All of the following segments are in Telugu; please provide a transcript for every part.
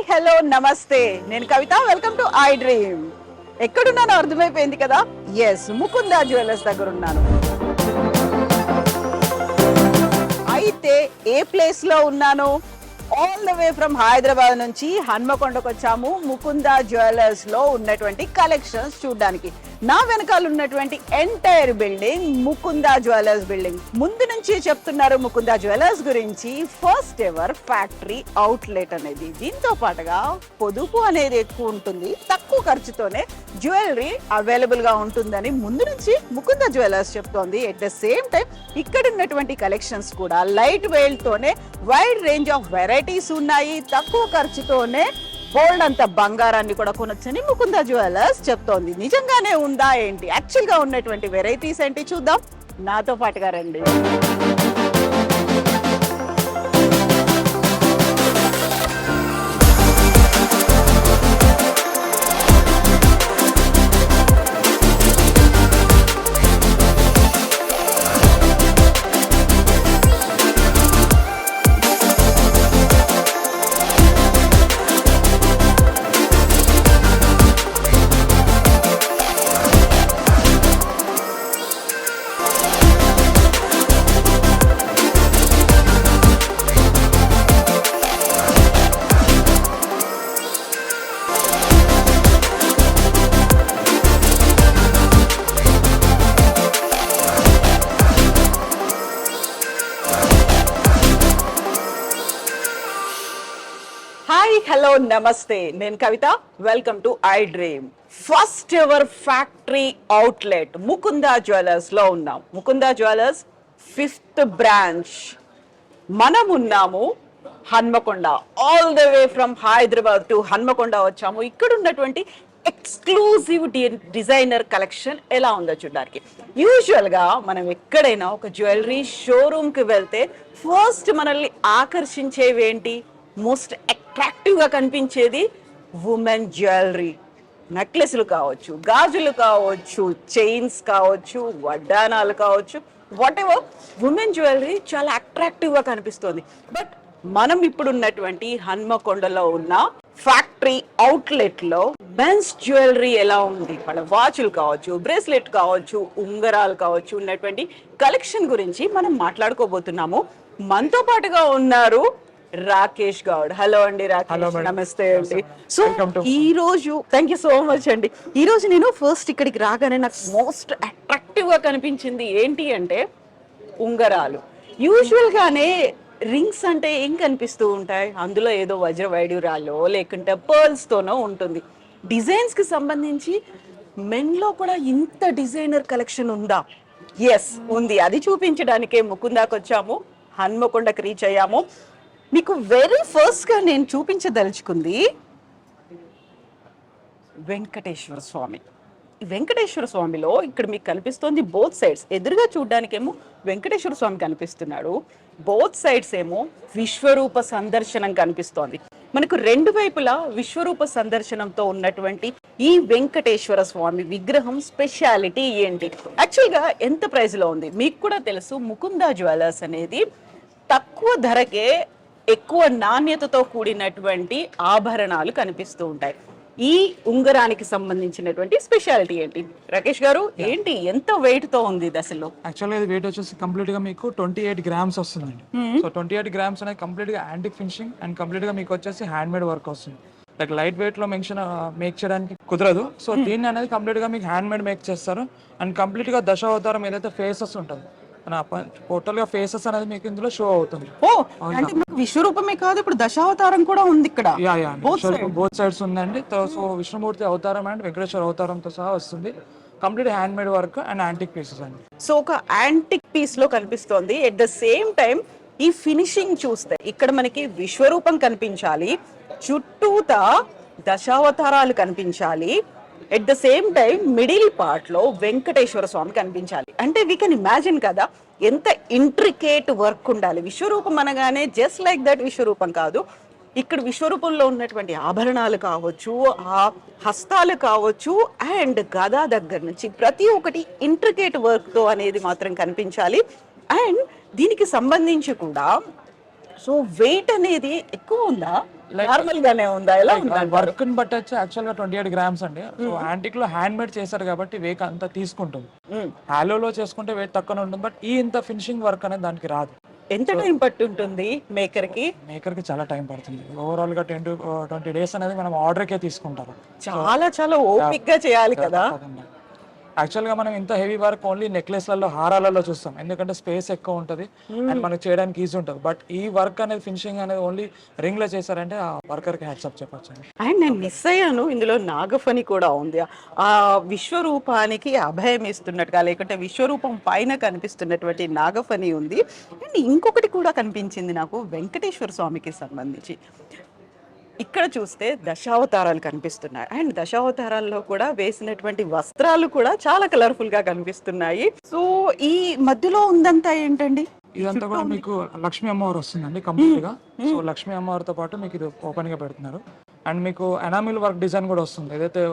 హలో నమస్తే, నేను Kavitha. Welcome to I dream. ఎక్కడున్నానో అర్థమైపోయింది కదా. ఎస్, ముకుందా జ్యువెలర్స్ దగ్గర ఉన్నాను. అయితే ఏ ప్లేస్ లో ఉన్నాను? All the way from Hyderabad నుంచి హన్మకొండకు వచ్చాము ముకుందా జ్యువెలర్స్ లో ఉన్నటువంటి కలెక్షన్స్ చూడడానికి. నా వెనకాల ఉన్నటువంటి entire building Mukunda jewellers building. ముందు నుంచి చెప్తున్నారు ముకుందా జ్యువెలర్స్ గురించి. ఫస్ట్ ఎవర్ ఫ్యాక్టరీ అవుట్లెట్ అనేది. దీంతో పాటుగా పొదుపు అనేది ఎక్కువ ఉంటుంది, తక్కువ ఖర్చుతోనే జ్యువెలరీ అవైలబుల్ గా ఉంటుందని ముందు నుంచి ముకుందా జ్యువెలర్స్ చెప్తోంది. ఎట్ ద సేమ్ టైం ఇక్కడ ఉన్నటువంటి కలెక్షన్స్ కూడా లైట్ వెయిట్ తోనే వైడ్ రేంజ్ ఆఫ్ వెరైటీస్ ఉన్నాయి. తక్కువ ఖర్చుతోనే గోల్డ్ అంత బంగారాన్ని కూడా కొనొచ్చని ముకుందా జ్యువెలర్స్ చెప్తోంది. నిజంగానే ఉందా ఏంటి? యాక్చువల్ గా ఉన్నటువంటి వెరైటీస్ ఏంటి చూద్దాం, నాతో పాటుగా రండి. హాయ్ హలో నమస్తే, నేను Kavitha. Welcome to I dream. First ever factory outlet Mukunda jewellers లో ఉన్నాం. Mukunda jewellers 5th branch. మనం ఉన్నాము Hanamkonda. All the way from Hyderabad to Hanamkonda వచ్చాము. ఇక్కడ ఉన్నటువంటి ఎక్స్క్లూజివ్ డిజైనర్ కలెక్షన్ ఎలా ఉందో చూడడానికి. యూజువల్ గా మనం ఎక్కడైనా ఒక జ్యువెలరీ షోరూమ్ కి వెళ్తే ఫస్ట్ మనల్ని ఆకర్షించేవి ఏంటి? మోస్ట్ అట్రాక్టివ్ గా కనిపించేది ఉమెన్ జ్యువెలరీ. నెక్లెస్లు కావచ్చు, గాజులు కావచ్చు, చైన్స్ కావచ్చు, వడ్డానాలు కావచ్చు, వాట్ ఎవర్, ఉమెన్ జ్యువెలరీ చాలా అట్రాక్టివ్ గా కనిపిస్తుంది. బట్ మనం ఇప్పుడు ఉన్నటువంటి హన్మకొండలో ఉన్న ఫ్యాక్టరీ అవుట్లెట్ లో మెన్స్ జ్యువెలరీ ఎలా ఉంది? వాళ్ళ వాచ్లు కావచ్చు, బ్రేస్లెట్ కావచ్చు, ఉంగరాలు కావచ్చు, ఉన్నటువంటి కలెక్షన్ గురించి మనం మాట్లాడుకోబోతున్నాము. మనతో పాటుగా ఉన్నారు రాకేష్ గౌడ్. హలో అండి రాకేష్. నమస్తే అండి. సో ఈ రోజు థ్యాంక్ యూ సో మచ్ అండి. ఈ రోజు నేను ఫస్ట్ ఇక్కడికి రాగానే నాకు మోస్ట్ అట్రాక్టివ్ గా కనిపించింది ఏంటి అంటే ఉంగరాలు. యూజువల్ గానే రింగ్స్ అంటే ఏం కనిపిస్తూ ఉంటాయి? అందులో ఏదో వజ్ర వైడూరాలో లేకుంటే పర్ల్స్ తోనో ఉంటుంది. డిజైన్స్ కి సంబంధించి మెన్ లో కూడా ఇంత డిజైనర్ కలెక్షన్ ఉందా? ఎస్ ఉంది. అది చూపించడానికే ముకుందాకు వచ్చాము, హన్మకొండకి రీచ్ అయ్యాము. మీకు వెరీ ఫస్ట్ గా నేను చూపించదలుచుకుంది వెంకటేశ్వర స్వామి. వెంకటేశ్వర స్వామిలో ఇక్కడ మీకు కనిపిస్తోంది బోత్ సైడ్స్. ఎదురుగా చూడడానికేమో వెంకటేశ్వర స్వామి కనిపిస్తున్నాడు, బోత్ సైడ్స్ ఏమో విశ్వరూప సందర్శనం కనిపిస్తోంది. మనకు రెండు వైపులా విశ్వరూప సందర్శనంతో ఉన్నటువంటి ఈ వెంకటేశ్వర స్వామి విగ్రహం స్పెషాలిటీ ఏంటి? యాక్చువల్ గా ఎంత ప్రైస్ లో ఉంది మీకు కూడా తెలుసు. ముకుందా జ్యువెలర్స్ అనేది తక్కువ ధరకే ఎక్కువ నాణ్యతతో కూడినటువంటి ఆభరణాలు కనిపిస్తూ ఉంటాయి. ఈ ఉంగరానికి సంబంధించినటువంటి స్పెషాలిటీ ఏంటి రాకేష్ గారు? ఏంటి, ఎంత వెయిట్ తో ఉంది ఇది అసలు? యాక్చువల్గా ఇది వెయిట్ వచ్చేసి కంప్లీట్ గా మీకు 28 grams వస్తుందండి. సో 28 grams అనేది కంప్లీట్ గా యాంటిక్ ఫినిషింగ్ అండ్ కంప్లీట్ గా మీకు వచ్చేసి హ్యాండ్ మేడ్ వర్క్ వస్తుంది. లైక్ లైట్ వెయిట్ లో మేక్ చేయడానికి కుదరదు. సో దీన్ని అనేది కంప్లీట్ గా మీకు హ్యాండ్ మేడ్ మేక్ చేస్తారు. అండ్ కంప్లీట్ గా దశావతారం ఏదైతే ఫేసెస్ ఉంటుంది, టోటల్ గా ఫేసెస్ అనేది మీకు ఇందులో షో అవుతుంది. ఓ, అంటే విశ్వరూపమే కాదు, ఇప్పుడు దశావతారం కూడా ఉంది ఇక్కడ. బోత్ సైడ్స్ ఉందండి. సో విష్ణుమూర్తి అవతారం అండ్ వెంకటేశ్వర అవతారంతో సహా వస్తుంది. Complete hand made work and antique pieces అండి. సో ఒక యాంటిక్ పీస్ లో కనిపిస్తోంది. ఎట్ ద సేమ్ టైం ఈ ఫినిషింగ్ చూస్తే ఇక్కడ మనకి విశ్వరూపం కనిపించాలి, చుట్టూతా దశావతారాలు కనిపించాలి, at the same time middle part లో వెంకటేశ్వర స్వామి కనిపించాలి. అంటే వీ కెన్ ఇమాజిన్ కదా ఎంత ఇంట్రికేట్ వర్క్ ఉండాలి. విశ్వరూపం అనగానే జస్ట్ లైక్ దట్ విశ్వరూపం కాదు. ఇక్కడ విశ్వరూపంలో ఉన్నటువంటి ఆభరణాలు కావచ్చు, ఆ హస్తాలు కావచ్చు, అండ్ గదా దగ్గర నుంచి ప్రతి ఒక్కటి ఇంట్రికేట్ వర్క్ తో అనేది మాత్రం కనిపించాలి. అండ్ దీనికి సంబంధించి కూడా సో వెయిట్ అనేది ఎక్కువ ఉందా? నార్మల్ గానే ఉందా ఎలా ఉందా వర్క్ ని బట్టి వచ్చి యాక్చువల్ గా 28 గ్రామ్స్ అండి. సో యాంటిక్ లో హ్యాండ్ మేడ్ చేశారు కాబట్టి వెయిట్ అంతా తీసుకుంటుంది. హాలోలో చేసుకుంటే వెయిట్ తక్కువ ఉంటుంది, బట్ ఈ ఇంత ఫినిషింగ్ వర్క్ అనేది దానికి రాదు. ఎంత టైం పట్టుంటుంది మేకర్ కి? మేకర్ కి చాలా టైం పడుతుంది. ఓవరాల్ గా 10 to 20 డేస్ అనేది మనం ఆర్డర్ కే తీసుకుంటారు. చాలా ఓపిక్ గా చేయాలి కదా. యాక్చువల్ గా మనం ఇంత హెవీ వర్క్ ఓన్లీ నెక్లెస్లలో హారాలలో చూస్తాం, ఎందుకంటే స్పేస్ ఎక్కువ ఉంటుంది అండ్ మనకు చేయడానికి ఈజీ ఉంటుంది. బట్ ఈ వర్క్ అనేది ఫినిషింగ్ అనేది ఓన్లీ రింగ్ లో చేశారంటే ఆ వర్కర్ కి హ్యాట్స్ ఆఫ్ చెప్పొచ్చు. అండ్ నేను మిస్ అయ్యాను, ఇందులో నాగఫణి కూడా ఉంది. ఆ విశ్వరూపానికి అభయం ఇస్తున్నట్టుగా, లేకుంటే విశ్వరూపం పైన కనిపిస్తున్నటువంటి నాగఫణి ఉంది. అండ్ ఇంకొకటి కూడా కనిపించింది నాకు వెంకటేశ్వర స్వామికి సంబంధించి. ఇక్కడ చూస్తే దశావతారాలు కనిపిస్తున్నాయి అండ్ దశావతారాల్లో కూడా వేసినటువంటి వస్త్రాలు కూడా చాలా కలర్ఫుల్ గా కనిపిస్తున్నాయి. సో ఈ మధ్యలో ఉందంతా ఏంటండి? ఇదంతా కూడా మీకు లక్ష్మీ అమ్మవారు వస్తుందండి కంప్లీట్ గా. సో లక్ష్మీ అమ్మవారితో పాటు మీకు ఇది ఓపెన్ గా పెడుతున్నారు అండ్ మీకు ఎనామిల్ వర్క్ డిజైన్ కూడా వస్తుంది. ఏదైతే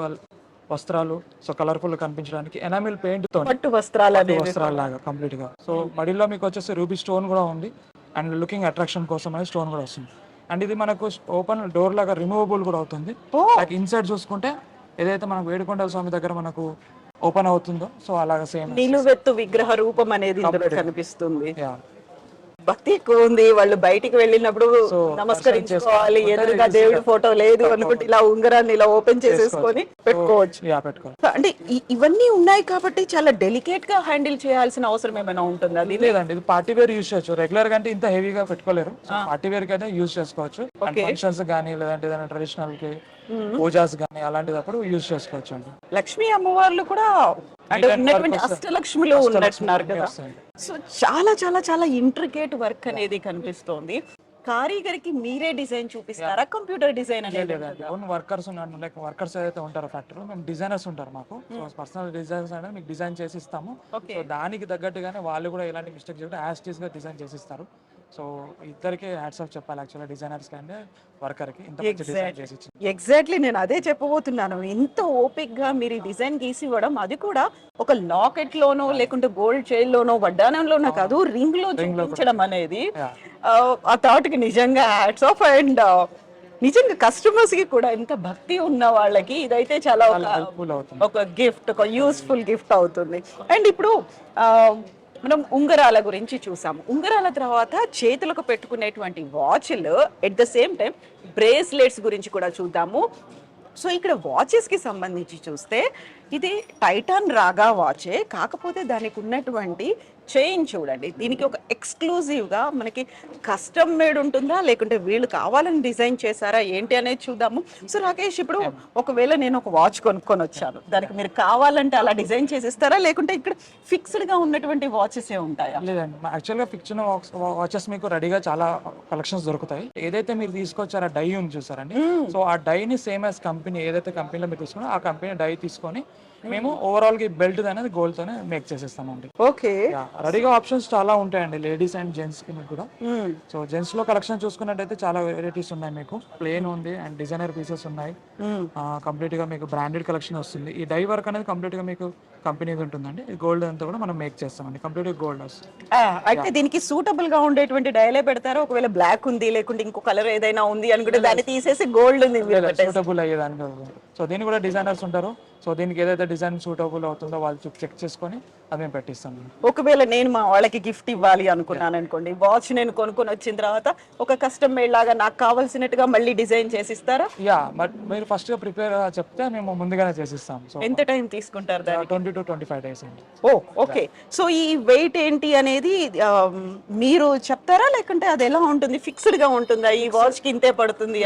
వస్త్రాలు సో కలర్ఫుల్ కనిపించడానికి ఎనామిల్ పెయింట్ తో పట్టు వస్త్రాలు లాగా కంప్లీట్ గా. సో మడిలో మీకు వచ్చేసి రూబీ స్టోన్ కూడా ఉంది అండ్ లుకింగ్ అట్రాక్షన్ కోసం అనేది స్టోన్ కూడా వస్తుంది. అండ్ ఇది మనకు ఓపెన్ డోర్ లాగా రిమూవబుల్ కూడా అవుతుంది. లైక్ ఇన్సైడ్ చూసుకుంటే ఏదైతే మనకు వేడుకొండల స్వామి దగ్గర మనకు ఓపెన్ అవుతుందో సో అలాగా సేమ్ నిలువెత్తు విగ్రహ రూపం అనేది ఇందులో కనిపిస్తుంది. భక్తి ఎక్కువ ఉంది. వాళ్ళు బయటికి వెళ్ళినప్పుడు నమస్కరించుకోవాలి, ఎదురుగా దేవుడి ఫోటో లేదు అనుకుంటే ఇలా ఉంగరాన్ని ఇలా ఓపెన్ చేసేసుకొని పెట్టుకోవచ్చు. అంటే ఇవన్నీ ఉన్నాయి కాబట్టి చాలా డెలికేట్ గా హ్యాండిల్ చేయాల్సిన అవసరం ఏమైనా ఉంటుందా? లేదండి, ఇది పార్టీ వేర్ యూజ్ చేయొచ్చు. రెగ్యులర్ గా అంటే ఇంత హెవీగా పెట్టుకోలేరు, పార్టీ వేర్ కి అయితే యూజ్ చేసుకోవచ్చు. ఫంక్షన్స్ గానీ లేదంటే ఏదైనా ట్రెడిషనల్ కి పూజాస్ గానీ అలాంటిదప్పుడు యూజ్ చేసుకోవచ్చు అండి. లక్ష్మీ అమ్మవార్లు కూడా అంటే ఉన్నటువంటి అష్టలక్ష్మిలో ఉన్నట్టున్నారు కదా. సో చాలా చాలా చాలా ఇంట్రికేట్ వర్క్ అనేది కనిపిస్తోంది. కారీగరికి మీరే డిజైన్ చూపిస్తారా, కంప్యూటర్ డిజైన్ అనేది? ఓన్ వర్కర్స్ ఉన్నారు, లైక్ వర్కర్స్ ఏదైతే ఉంటారో ఫ్యాక్టరీ మేము డిజైనర్స్ ఉంటారు మాకు. సో పర్సనల్ డిజైనర్స్ అనేది మీకు డిజైన్ చేసి ఇస్తాము. సో దానికి తగ్గట్టుగానే వాళ్ళు కూడా ఎలాంటి మిస్టేక్ చేయకుండా యాజ్ టీస్ గా డిజైన్ చేసి ఇస్తారు. సో ఇద్దరికి హ్యాట్స్ ఆఫ్ చెప్పాలి యాక్చువల్గా, డిజైనర్స్ కానీ వర్కర్ కి. ఎగ్జాక్ట్లీ నేను అదే చెప్పబోతున్నాను. ఇంత ఓపిక్ గా మీరు డిజైన్ గీసి ఇవ్వడం, అది కూడా ఒక లాకెట్ లోనో లేకుంటే గోల్డ్ చైన్ లోనో వడ్డానంలోనో కాదు, రింగ్ లో చూపించడం అనేది ఆ థాట్ కి నిజంగా హ్యాట్స్ ఆఫ్. అండ్ నిజంగా కస్టమర్స్ కి కూడా ఎంత భక్తి ఉన్న వాళ్ళకి ఇదైతే చాలా ఒక గిఫ్ట్, ఒక యూస్ఫుల్ గిఫ్ట్ అవుతుంది. అండ్ ఇప్పుడు మనం ఉంగరాల గురించి చూసాము. ఉంగరాల తర్వాత చేతులకు పెట్టుకునేటువంటి వాచ్లు, at the same time bracelets గురించి కూడా చూద్దాము. సో ఇక్కడ వాచెస్ కి సంబంధించి చూస్తే ఇది టైటాన్ రాగా వాచే, కాకపోతే దానికి ఉన్నటువంటి చైన్ చూడండి. దీనికి ఒక ఎక్స్క్లూజివ్ గా మనకి కస్టమ్ మేడ్ ఉంటుందా లేకుంటే వీళ్ళు కావాలని డిజైన్ చేశారా ఏంటి అనేది చూద్దాము. సో రాకేష్, ఇప్పుడు ఒకవేళ నేను ఒక వాచ్ కొనుక్కొని వచ్చాను, దానికి మీరు కావాలంటే అలా డిజైన్ చేసిస్తారా లేకుంటే ఇక్కడ ఫిక్స్డ్ గా ఉన్నటువంటి వాచెస్ ఏ ఉంటాయా? లేదండి, యాక్చువల్ గా ఫిక్స్డ్ వాచెస్ మీకు రెడీగా చాలా కలెక్షన్స్ దొరుకుతాయి. ఏదైతే మీరు తీసుకొచ్చారో డై ఉంది చూసారండి, సో ఆ డైని సేమ్ యాజ్ కంపెనీ ఏదైతే కంపెనీలో మీరు తీసుకున్నా ఆ కంపెనీ డై తీసుకొని మేము ఓవరాల్ గా బెల్ట్ అనేది గోల్డ్ తోనే మేక్ చేసేస్తామండి. ఓకే, రెడీగా ఆప్షన్స్ చాలా ఉంటాయండి లేడీస్ అండ్ జెంట్స్ కి కూడా. సో జెంట్స్ లో కలెక్షన్ చూసుకున్నట్టయితే చాలా వెరైటీస్ ఉన్నాయి. మీకు ప్లేన్ ఉంది అండ్ డిజైనర్ పీసెస్ ఉన్నాయి. కంప్లీట్ గా మీకు బ్రాండెడ్ కలెక్షన్ వస్తుంది. ఈ డై వర్క్ అనేది కంప్లీట్ గా మీకు కంపెనీది ఉంటుందండి. ఈ గోల్డ్ అంతా కూడా మనం మేక్ చేస్తామండి, కంప్లీట్ గా గోల్డ్ వస్తుంది. అయితే దీనికి సూటబుల్ గా ఉండేటువంటి డైలే పెడతారు. ఒకవేళ బ్లాక్ ఉంది లేకుంటే ఇంకో కలర్ ఏదైనా ఉంది అనుకుంటే దాన్ని తీసేసి గోల్డ్ ఉంది సూటబుల్ అయ్యేదానికి. సో దీనికి కూడా డిజైనర్స్ ఉంటారు. సో దీనికి ఏదైతే డిజైన్ సూటబుల్ అవుతుందో వాళ్ళు చెక్ చేసుకొని అది మేము పెట్టిస్తాం. ఒకవేళ నేను మా వాళ్ళకి గిఫ్ట్ ఇవ్వాలి అనుకున్నాను అనుకోండి, వాచ్ నేను కొనుక్కొని వచ్చిన తర్వాత ఒక కస్టమ్ మేడ్ లాగా నాకు కావాల్సినట్టుగా మళ్ళీ డిజైన్ చేసి ఇస్తారా? బట్ మీరు ఫస్ట్ గా ప్రిపేర్ చెప్తే మేము ముందుగానే చేసిస్తాం. సో ఎంత టైం తీసుకుంటారు? 20 to 25 days అండి. ఓకే. సో ఈ వెయిట్ ఏంటి అనేది మీరు చెప్తారా లేకుంటే అది ఎలా ఉంటుంది? ఫిక్స్డ్ గా ఉంటుందా ఈ వాచ్ కి ఇంతే పడుతుంది?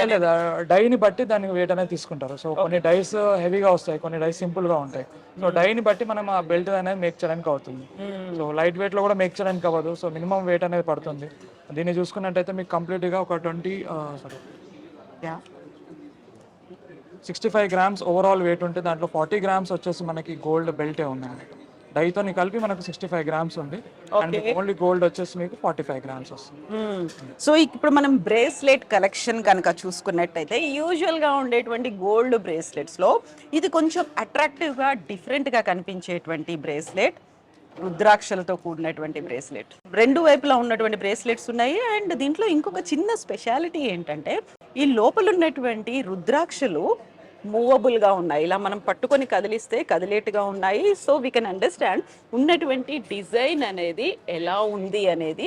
డైని బట్టి దానికి వెయిట్ అనేది తీసుకుంటారు. సో కొన్ని డైస్ హెవీగా వస్తాయి, కొన్ని డైస్ సింపుల్ గా ఉంటాయి. సో డైని బట్టి మనం ఆ బెల్ట్ అనేది మేక్ చేయడానికి అవుతుంది. సో లైట్ వెయిట్ లో కూడా మేక్ చేయడానికి అవ్వదు. సో మినిమం వెయిట్ అనేది పడుతుంది. దీన్ని చూసుకున్నట్టయితే మీకు కంప్లీట్ గా ఒక 65 grams ఓవరాల్ వెయిట్ ఉంటే దాంట్లో 40 grams వచ్చేసి మనకి గోల్డ్ బెల్టే ఉందండి. డైతో కలిపి మనకు 65 grams ఉంది అండ్ ఓన్లీ గోల్డ్ వచ్చేసి మీకు 45 grams వస్తుంది. సో ఇప్పుడు మనం బ్రేస్లెట్ కలెక్షన్ కనుక చూసుకున్నట్టయితే యూజువల్ గా ఉండేటువంటి గోల్డ్ బ్రేస్లెట్స్ లో ఇది కొంచెం అట్రాక్టివ్ గా డిఫరెంట్ గా కనిపించేటువంటి బ్రేస్లెట్, రుద్రాక్షలతో కూడినటువంటి బ్రేస్లెట్, రెండు వైపులా ఉన్నటువంటి బ్రేస్లెట్స్ ఉన్నాయి. అండ్ దీంట్లో ఇంకొక చిన్న స్పెషాలిటీ ఏంటంటే ఈ లోపల ఉన్నటువంటి రుద్రాక్షలు మూవబుల్ గా ఉన్నాయి, ఇలా మనం పట్టుకొని కదిలిస్తే కదిలేట్టుగా ఉన్నాయి. సో వీ కెన్ అండర్స్టాండ్ ఉన్నటువంటి డిజైన్ అనేది ఎలా ఉంది అనేది.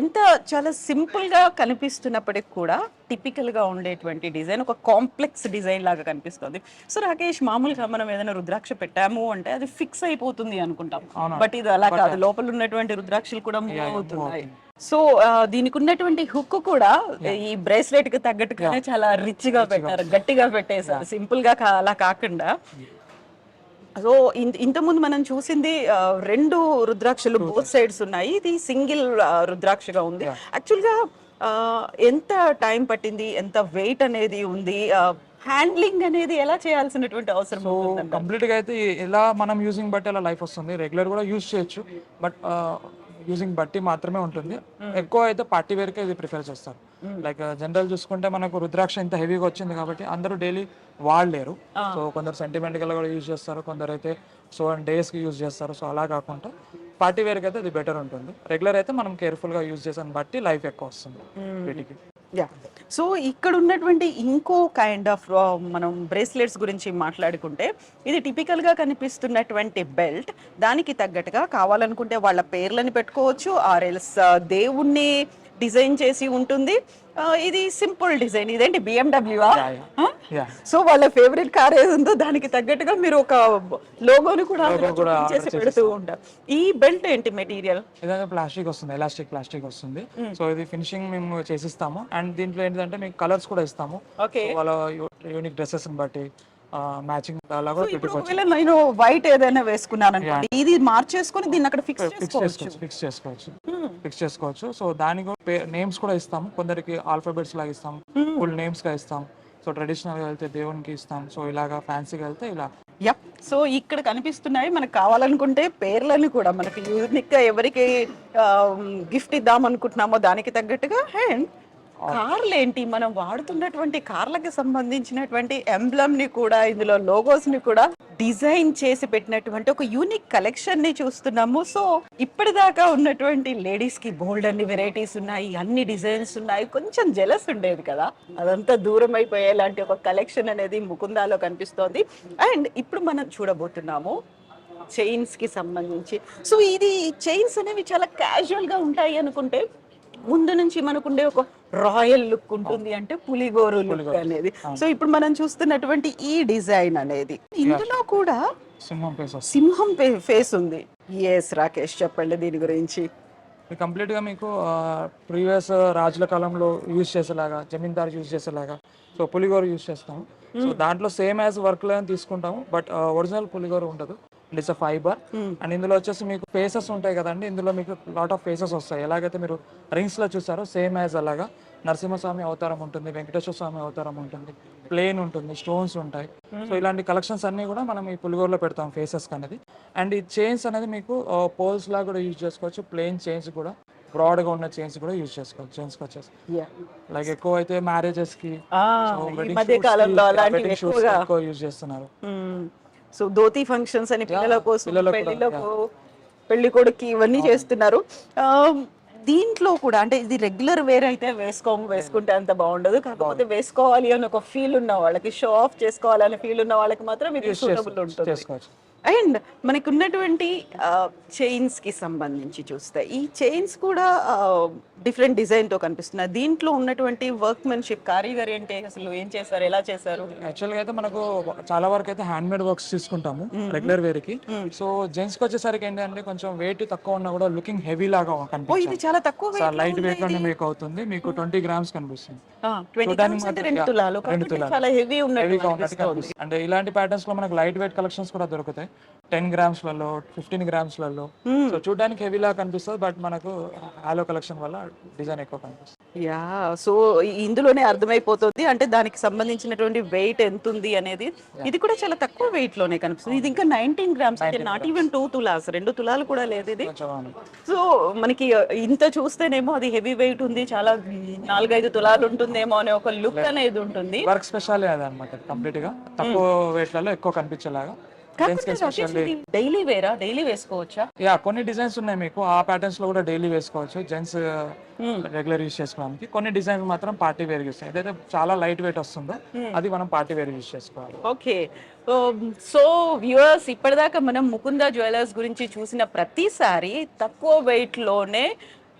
ఎంత చాలా సింపుల్ గా కనిపిస్తున్నప్పటికి కూడా టిపికల్ గా ఉండేటువంటి డిజైన్, ఒక కాంప్లెక్స్ డిజైన్ లాగా కనిపిస్తుంది. సో రాకేష్, మామూలుగా మనం ఏదైనా రుద్రాక్ష పెట్టాము అంటే అది ఫిక్స్ అయిపోతుంది అనుకుంటాం, బట్ ఇది అలా కాదు, లోపల ఉన్నటువంటి రుద్రాక్షలు కూడా మూవ్ అవుతున్నాయి. సో దీనికి ఉన్నటువంటి హుక్ కూడా ఈ బ్రేస్లెట్ కి తగ్గట్టుగానే చాలా రిచ్ గా పెట్టారు, గట్టిగా పెట్టేశారు, సింపుల్ గా అలా కాకుండా. సో ఇంతకుముందు మనం చూసింది రెండు రుద్రాక్షలు బోత్ సైడ్స్ ఉన్నాయి, ఇది సింగిల్ రుద్రాక్షగా ఉంది. యాక్చువల్ గా ఎంత టైం పట్టింది, ఎంత వెయిట్ అనేది ఉంది, హ్యాండ్లింగ్ అనేది ఎలా చేయాల్సినటువంటి అవసరం? కంప్లీట్ గా అయితే ఇలా మనం యూజింగ్ బట్టి అలా లైఫ్ వస్తుంది, రెగ్యులర్ కూడా యూజ్ చేయొచ్చు, బట్ యూజింగ్ బట్టి మాత్రమే ఉంటుంది. ఎక్కువ అయితే పార్టీ వేర్కే ఇది ప్రిఫర్ చేస్తారు. లైక్ జనరల్ చూసుకుంటే మనకు రుద్రాక్ష ఇంత హెవీగా వచ్చింది కాబట్టి అందరూ డైలీ వాడలేరు. సో కొందరు సెంటిమెంట్గా కూడా యూజ్ చేస్తారు, కొందరు అయితే సో డేస్కి యూజ్ చేస్తారు. సో అలా కాకుండా పార్టీ వేర్కి అయితే ఇది బెటర్ ఉంటుంది. రెగ్యులర్ అయితే మనం కేర్ఫుల్గా యూజ్ చేసాను బట్టి లైఫ్ ఎక్కువ వస్తుంది వీటికి. యా, సో ఇక్కడ ఉన్నటువంటి ఇంకో కైండ్ ఆఫ్ మనం బ్రేస్లెట్స్ గురించి మాట్లాడుకుంటే, ఇది టిపికల్ గా కనిపిస్తున్నటువంటి బెల్ట్, దానికి తగ్గట్టుగా కావాలనుకుంటే వాళ్ళ పేర్లని పెట్టుకోవచ్చు, ఆర్ ఎల్స్ దేవుణ్ణి డిజైన్ చేసి ఉంటుంది. ఇది సింపుల్ డిజైన్. ఇదేంటి BMW? సో వాళ్ళ ఫేవరెట్ కార్ ఏది ఉందో దానికి తగ్గట్టుగా మీరు ఒక లోగోని కూడా చేసి పెడుతూ ఉంటారు. ఈ బెల్ట్ ఏంటి మెటీరియల్? ఇదంతా ప్లాస్టిక్ వస్తుంది, ఎలాస్టిక్ ప్లాస్టిక్ వస్తుంది. సో ఇది ఫినిషింగ్ మేము చేసిస్తాము, అండ్ దీంట్లో ఏంటంటే మీకు కలర్స్ కూడా ఇస్తాము. వాళ్ళ యూనిక్ డ్రెస్సెస్ బట్టి మ్యాచింగ్ అలా కూడా పెట్టుకోవచ్చు. నేను వైట్ ఏదైనా వేసుకున్నాను అనుకోండి, ఇది మార్చేసుకొని దీన్ని అక్కడ ఫిక్స్ చేసుకోవచ్చు. సో దానికి నేమ్స్ కూడా ఇస్తాము, కొందరికి ఆల్ఫాబెట్స్ లాగా ఇస్తాము, ఫుల్ నేమ్స్ గా ఇస్తాం. సో ట్రెడిషనల్ గా వెళ్తే దేవునికి ఇస్తాం, సో ఇలాగా ఫ్యాన్సీగా వెళ్తే ఇలా. యప్, సో ఇక్కడ కనిపిస్తున్నాయి. మనకు కావాలనుకుంటే పేర్లను కూడా మనకి యూనిక్ గా ఎవరికి గిఫ్ట్ ఇద్దాం అనుకుంటున్నామో దానికి తగ్గట్టుగా. అండ్ కార్లు ఏంటి, మనం వాడుతున్నటువంటి కార్లకు సంబంధించినటువంటి ఎంబ్లమ్ ని కూడా, ఇందులో లోగోస్ ని కూడా డిజైన్ చేసి పెట్టినటువంటి ఒక యూనిక్ కలెక్షన్ ని చూస్తున్నాము. సో ఇప్పటిదాకా ఉన్నటువంటి లేడీస్ కి బోల్డ్ అన్ని వెరైటీస్ ఉన్నాయి, అన్ని డిజైన్స్ ఉన్నాయి, కొంచెం జెలస్ ఉండేది కదా, అదంతా దూరం అయిపోయేలాంటి ఒక కలెక్షన్ అనేది ముకుందాలో కనిపిస్తోంది. అండ్ ఇప్పుడు మనం చూడబోతున్నాము చైన్స్ కి సంబంధించి. సో ఇది చైన్స్ అనేవి చాలా క్యాజువల్ గా ఉంటాయి అనుకుంటే, ముందు నుంచి మనకుండే ఒక రాయల్ లుక్ ఉంటుంది, అంటే పులిగోరు లుక్ అనేది. సో ఇప్పుడు మనం చూస్తున్నటువంటి ఈ డిజైన్ అనేది, ఇందులో కూడా సింహం ఫేస్ ఉంది. ఎస్ రాకేష్, చెప్పండి దీని గురించి. కంప్లీట్ గా మీకు ప్రీవియస్ రాజుల కాలంలో యూజ్ చేసేలాగా, జమీందారు యూజ్ చేసేలాగా సో పులిగోరు యూజ్ చేస్తాము. సో దాంట్లో సేమ్ యాజ్ వర్క్ లైన్ తీసుకుంటాము, బట్ ఒరిజినల్ పులిగోరు ఉండదు, అండ్ ఇట్స్ ఫైబర్. అండ్ ఇందులో వచ్చేసి మీకు ఫేసెస్ ఉంటాయి కదండి, ఇందులో మీకు లాట్ ఆఫ్ ఫేసెస్ వస్తాయి. ఎలాగైతే మీరు రింగ్స్ లో చూసారో సేమ్ యాజ్ అలాగా నరసింహస్వామి అవతారం ఉంటుంది, వెంకటేశ్వర స్వామి అవతారం ఉంటుంది, ప్లేన్ ఉంటుంది, స్టోన్స్ ఉంటాయి. సో ఇలాంటి కలెక్షన్స్ అన్ని కూడా మనం ఈ పులిగోరులో పెడతాం ఫేసెస్ అనేది. అండ్ ఈ చైన్స్ అనేది మీకు పోల్స్ లాగా కూడా యూజ్ చేసుకోవచ్చు, ప్లెయిన్ చైన్స్ కూడా, బ్రాడ్ గా ఉన్న చైన్స్ కూడా యూజ్ చేసుకోవచ్చు. చైన్స్ వచ్చేసి లైక్ ఎక్కువ అయితే మ్యారేజెస్ కి, ఎక్కువ యూజ్ చేస్తున్నారు. సో ధోతి ఫంక్షన్స్ అని పిల్లల కోసం, పెళ్లిలకు, పెళ్లి కొడుకు ఇవన్నీ చేస్తున్నారు. దీంట్లో కూడా అంటే ఇది రెగ్యులర్ వేర్ అయితే వేసుకుంటే అంత బాగుండదు, కాకపోతే వేసుకోవాలి అని ఒక ఫీల్ ఉన్న వాళ్ళకి, షో ఆఫ్ చేసుకోవాలనే ఫీల్ ఉన్న వాళ్ళకి మాత్రం ఇది సూటబుల్ ఉంటుంది. అండ్ మనకు ఉన్నటువంటి చైన్స్ కి సంబంధించి చూస్తే, ఈ చైన్స్ కూడా డిఫరెంట్ డిజైన్ తో కనిపిస్తున్నాయి. దీంట్లో ఉన్నటువంటి వర్క్మెన్షిప్, కారీగర్ ఏంటి, అసలు ఏం చేశారు, ఎలా చేశారు? యాక్చువల్గా అయితే మనకు చాలా వరకు అయితే హ్యాండ్ మేడ్ వర్క్స్ తీసుకుంటాము రెగ్యులర్ వేర్ కి. సో జెంట్స్ కి వచ్చేసరికి ఏంటంటే కొంచెం వెయిట్ తక్కువ ఉన్నా కూడా లుకింగ్ హెవీ లాగా కనిపిస్తుంది. ఇది చాలా తక్కువ లైట్ వెయిట్ లోనే మేక్ అవుతుంది, మీకు 20 grams కనిపిస్తుంది. అంటే ఇలాంటి ప్యాటర్న్స్ లో మనకు లైట్ వెయిట్ కలెక్షన్స్ కూడా దొరుకుతాయి, 10 grams లలో, 15 grams లలో. సో చూడడానికి హెవీ లా కనిపిస్తుంది, బట్ మనకు హాలో కలెక్షన్ వల్ల డిజైన్ ఎక్కువ కనిపిస్తుంది. యా, సో ఇందులోనే అర్థమైపోతుంది అంటే దానికి సంబంధించినటువంటి వెయిట్ ఎంత ఉంది అనేది. ఇది కూడా చాలా తక్కువ వెయిట్ లోనే కనిపిస్తుంది. ఇది ఇంకా 19 grams, అంటే నాట్ ఈవెన్ 2 తులాస్, 2 తులాలు కూడా లేదు ఇది. సో మనకి ఇంత చూస్తేనేమో అది హెవీ వెయిట్ ఉంది, చాలా 4-5 తులాలు ఉంటుందేమో అనే ఒక లుక్ అనేది ఉంటుంది. వర్క్ స్పెషల్ అదనమాట, కంప్లీట్ గా తక్కువ వెయిట్ లలో ఎక్కువ కనిపించేలాగా జెంట్స్ ఎస్పెషల్లీ డైలీ వేరా, డైలీ వేసుకోవచ్చా? యా కొన్ని డిజైన్స్ ఉన్నాయి మీకు ఆ ప్యాటర్న్స్ లో కూడా డైలీ వేసుకోవచ్చు జెంట్స్ రెగ్యులర్ యూస్ చేసుకోవడానికి. కొన్ని డిజైన్స్ మాత్రం పార్టీ వేర్ యూస్, ఏదైతే చాలా లైట్ వెయిట్ వస్తుందో అది మనం పార్టీ వేర్ యూస్ చేసుకోవాలి. ఓకే, సో వ్యూవర్స్, ఇప్పటిదాకా మనం ముకుందా జ్యువెలర్స్ గురించి చూసిన ప్రతిసారి తక్కువ వెయిట్ లోనే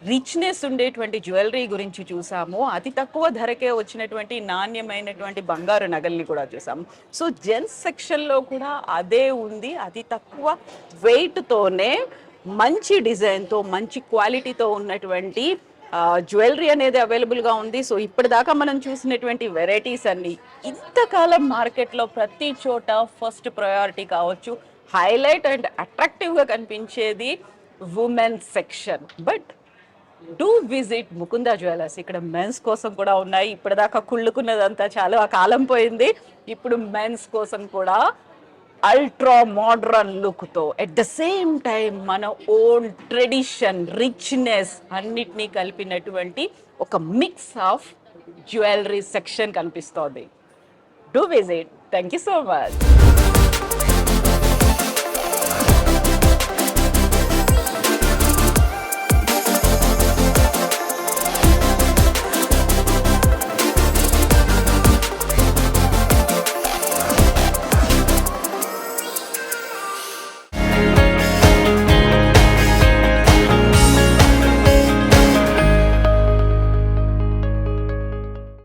రిచ్నెస్ ఉండేటువంటి జ్యువెలరీ గురించి చూసాము, అతి తక్కువ ధరకే వచ్చినటువంటి నాణ్యమైనటువంటి బంగారు నగల్ని కూడా చూసాము. సో జెంట్స్ సెక్షన్లో కూడా అదే ఉంది, అతి తక్కువ వెయిట్తోనే మంచి డిజైన్తో మంచి క్వాలిటీతో ఉన్నటువంటి జ్యువెలరీ అనేది అవైలబుల్గా ఉంది. సో ఇప్పటిదాకా మనం చూసినటువంటి వెరైటీస్ అన్ని ఇంతకాలం మార్కెట్లో ప్రతి చోట ఫస్ట్ ప్రయారిటీ కావచ్చు, హైలైట్ అండ్ అట్రాక్టివ్గా కనిపించేది women section. But do visit Mukunda jewellers. ఇక్కడ మెన్స్ కోసం కూడా ఉన్నాయి. ఇప్పటిదాకా కుళ్ళుకున్నదంతా చాలా కాలం పోయింది. ఇప్పుడు మెన్స్ కోసం కూడా అల్ట్రా మోడ్రన్ లుక్తో ఎట్ ద సేమ్ టైం మన ఓన్ ట్రెడిషన్ రిచ్నెస్ అన్నిటినీ కలిపినటువంటి ఒక మిక్స్ ఆఫ్ జ్యువెలరీ సెక్షన్ కనిపిస్తోంది. Do visit. Thank you so much.